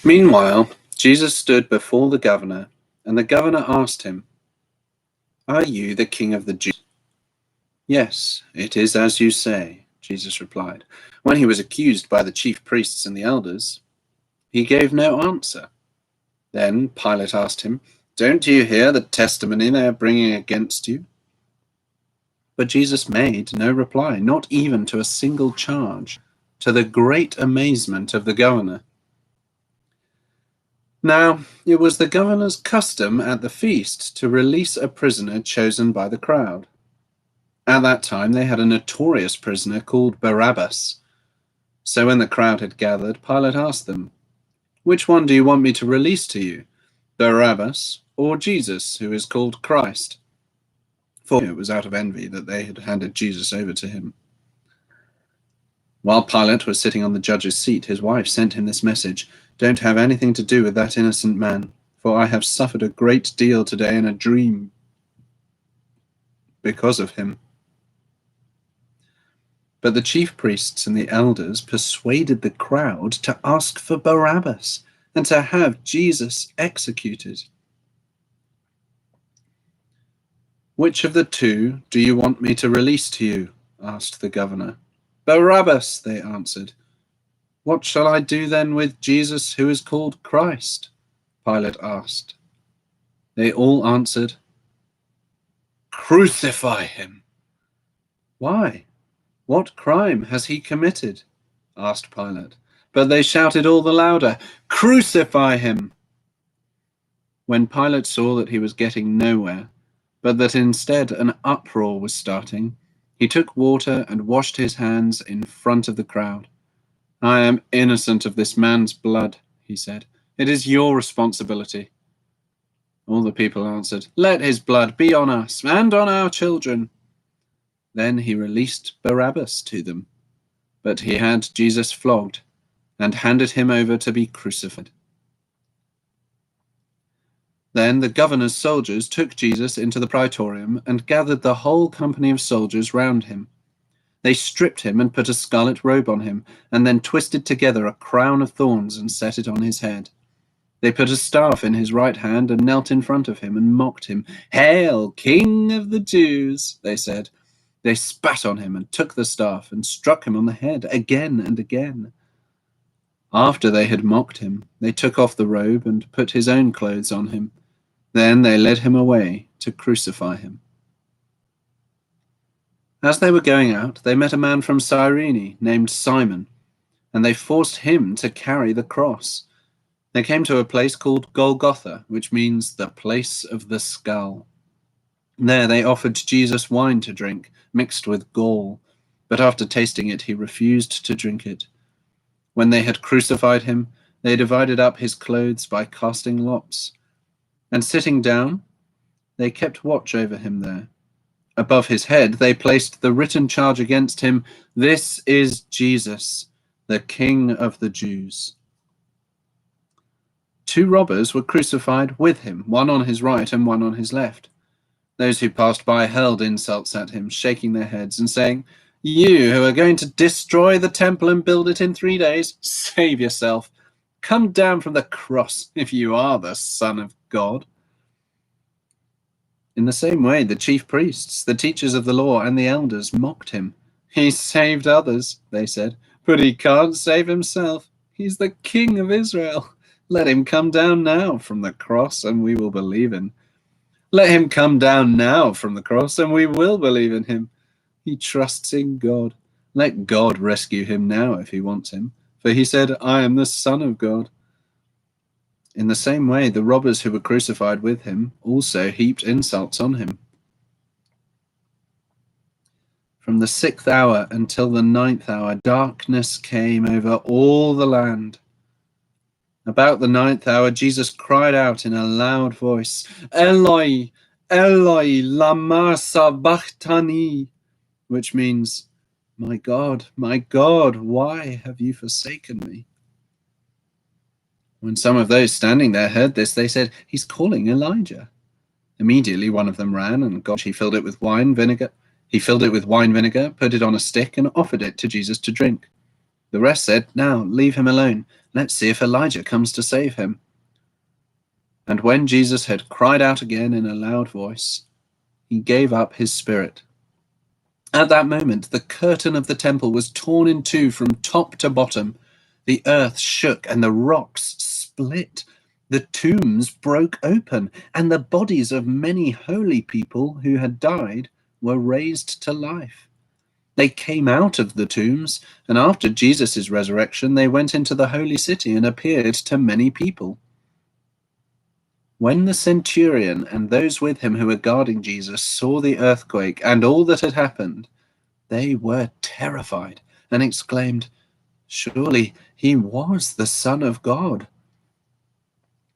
Meanwhile, Jesus stood before the governor, and the governor asked him, "Are you the king of the Jews?" "Yes, it is as you say," Jesus replied. When he was accused by the chief priests and the elders, he gave no answer. Then Pilate asked him, "Don't you hear the testimony they are bringing against you?" But Jesus made no reply, not even to a single charge, to the great amazement of the governor. Now, it was the governor's custom at the feast to release a prisoner chosen by the crowd. At that time, they had a notorious prisoner called Barabbas. So when the crowd had gathered, Pilate asked them, "Which one do you want me to release to you, Barabbas or Jesus, who is called Christ?" For it was out of envy that they had handed Jesus over to him. While Pilate was sitting on the judge's seat, his wife sent him this message, "Don't have anything to do with that innocent man, for I have suffered a great deal today in a dream because of him." But the chief priests and the elders persuaded the crowd to ask for Barabbas and to have Jesus executed. "Which of the two do you want me to release to you?" asked the governor. "Barabbas," they answered. "What shall I do then with Jesus, who is called Christ?" Pilate asked. They all answered, "Crucify him." "Why? What crime has he committed?" asked Pilate. But they shouted all the louder, "Crucify him!" When Pilate saw that he was getting nowhere, but that instead an uproar was starting, he took water and washed his hands in front of the crowd. "I am innocent of this man's blood," he said. "It is your responsibility." All the people answered, "Let his blood be on us and on our children." Then he released Barabbas to them, but he had Jesus flogged and handed him over to be crucified. Then the governor's soldiers took Jesus into the praetorium and gathered the whole company of soldiers round him. They stripped him and put a scarlet robe on him, and then twisted together a crown of thorns and set it on his head. They put a staff in his right hand and knelt in front of him and mocked him. "Hail, King of the Jews," they said. They spat on him and took the staff and struck him on the head again and again. After they had mocked him, they took off the robe and put his own clothes on him. Then they led him away to crucify him. As they were going out, they met a man from Cyrene named Simon, and they forced him to carry the cross. They came to a place called Golgotha, which means the place of the skull. There they offered Jesus wine to drink, mixed with gall, but after tasting it, he refused to drink it. When they had crucified him, they divided up his clothes by casting lots. And sitting down, they kept watch over him there. Above his head, they placed the written charge against him, "This is Jesus, the King of the Jews." 2 robbers were crucified with him, one on his right and one on his left. Those who passed by hurled insults at him, shaking their heads and saying, "You who are going to destroy the temple and build it in 3 days, save yourself. Come down from the cross if you are the Son of God." In the same way, the chief priests, the teachers of the law, and the elders mocked him. "He saved others," they said, "but he can't save himself. He's the King of Israel. Let him come down now from the cross, and we will believe in. Let him come down now from the cross, and we will believe in him. He trusts in God. Let God rescue him now if he wants him, for he said, 'I am the Son of God.'" In the same way, the robbers who were crucified with him also heaped insults on him. From the 6th hour until the 9th hour, darkness came over all the land. About the 9th hour, Jesus cried out in a loud voice, "Eloi, Eloi, lama sabachthani," which means, my God, why have you forsaken me?" When some of those standing there heard this, they said, "He's calling Elijah." Immediately one of them ran, and he filled it with wine vinegar. He filled it with wine vinegar, put it on a stick, and offered it to Jesus to drink. The rest said, "Now leave him alone. Let's see if Elijah comes to save him." And when Jesus had cried out again in a loud voice, he gave up his spirit. At that moment, the curtain of the temple was torn in two from top to bottom. The earth shook and the rocks split. The tombs broke open, and the bodies of many holy people who had died were raised to life. They came out of the tombs, and after Jesus' resurrection, they went into the holy city and appeared to many people. When the centurion and those with him who were guarding Jesus saw the earthquake and all that had happened, they were terrified and exclaimed, "Surely he was the Son of God."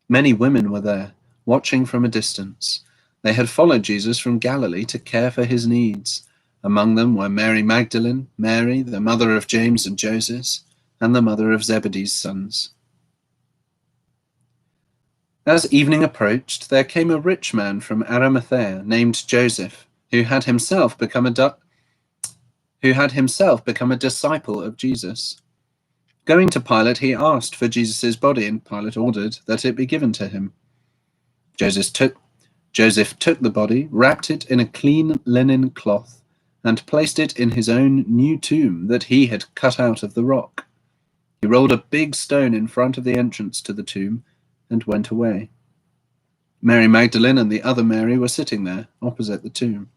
Many women were there, watching from a distance. They had followed Jesus from Galilee to care for his needs. Among them were Mary Magdalene, Mary, the mother of James and Joseph, and the mother of Zebedee's sons. As evening approached, there came a rich man from Arimathea named Joseph, who had himself become a disciple of Jesus. Going to Pilate, he asked for Jesus' body, and Pilate ordered that it be given to him. Joseph took the body, wrapped it in a clean linen cloth, and placed it in his own new tomb that he had cut out of the rock. He rolled a big stone in front of the entrance to the tomb and went away. Mary Magdalene and the other Mary were sitting there, opposite the tomb.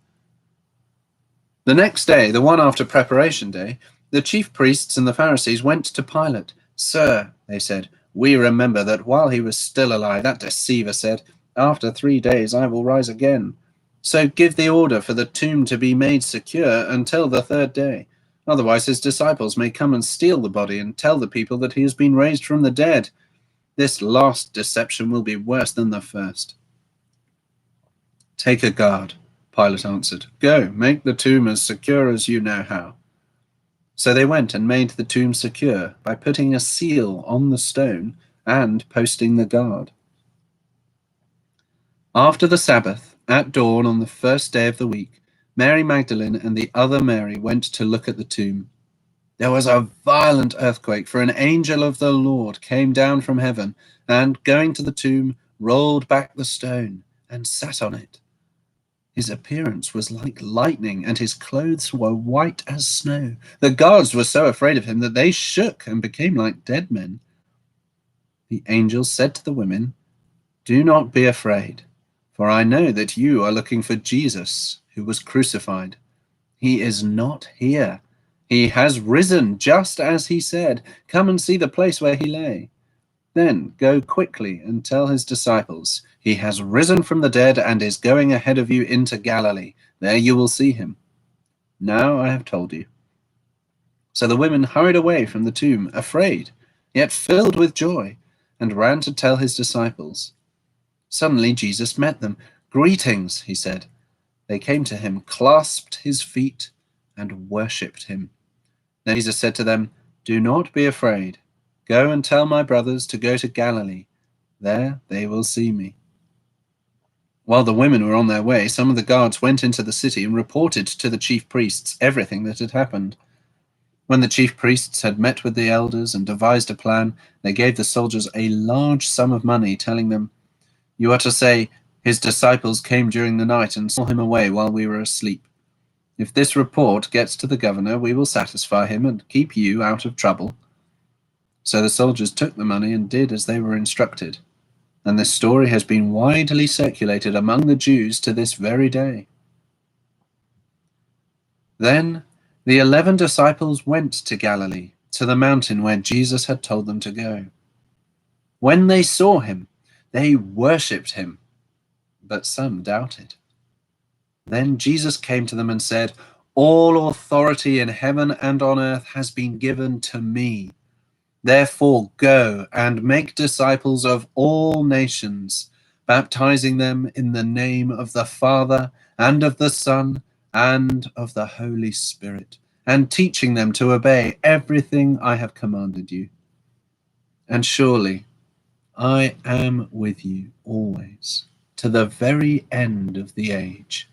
The next day, the one after Preparation Day, the chief priests and the Pharisees went to Pilate. "Sir," they said, "we remember that while he was still alive, that deceiver said, 'After 3 days I will rise again.' So give the order for the tomb to be made secure until the 3rd day. Otherwise his disciples may come and steal the body and tell the people that he has been raised from the dead. This last deception will be worse than the first." "Take a guard," Pilate answered. "Go, make the tomb as secure as you know how." So they went and made the tomb secure by putting a seal on the stone and posting the guard. After the Sabbath, at dawn on the 1st day of the week, Mary Magdalene and the other Mary went to look at the tomb. There was a violent earthquake, for an angel of the Lord came down from heaven and, going to the tomb, rolled back the stone and sat on it. His appearance was like lightning, and his clothes were white as snow. The guards were so afraid of him that they shook and became like dead men. The angel said to the women, "Do not be afraid, for I know that you are looking for Jesus, who was crucified. He is not here. He has risen, just as he said. Come and see the place where he lay. Then go quickly and tell his disciples, he has risen from the dead and is going ahead of you into Galilee. There you will see him. Now I have told you." So the women hurried away from the tomb, afraid, yet filled with joy, and ran to tell his disciples. Suddenly Jesus met them. "Greetings," he said. They came to him, clasped his feet, and worshipped him. Then Jesus said to them, "Do not be afraid. Go and tell my brothers to go to Galilee. There they will see me." While the women were on their way, some of the guards went into the city and reported to the chief priests everything that had happened. When the chief priests had met with the elders and devised a plan, they gave the soldiers a large sum of money, telling them, "You are to say, 'His disciples came during the night and stole him away while we were asleep.' If this report gets to the governor, we will satisfy him and keep you out of trouble." So the soldiers took the money and did as they were instructed. And this story has been widely circulated among the Jews to this very day. Then the 11 disciples went to Galilee, to the mountain where Jesus had told them to go. When they saw him, they worshipped him, but some doubted. Then Jesus came to them and said, "All authority in heaven and on earth has been given to me. Therefore go and make disciples of all nations, baptizing them in the name of the Father and of the Son and of the Holy Spirit, and teaching them to obey everything I have commanded you. And surely I am with you always, to the very end of the age."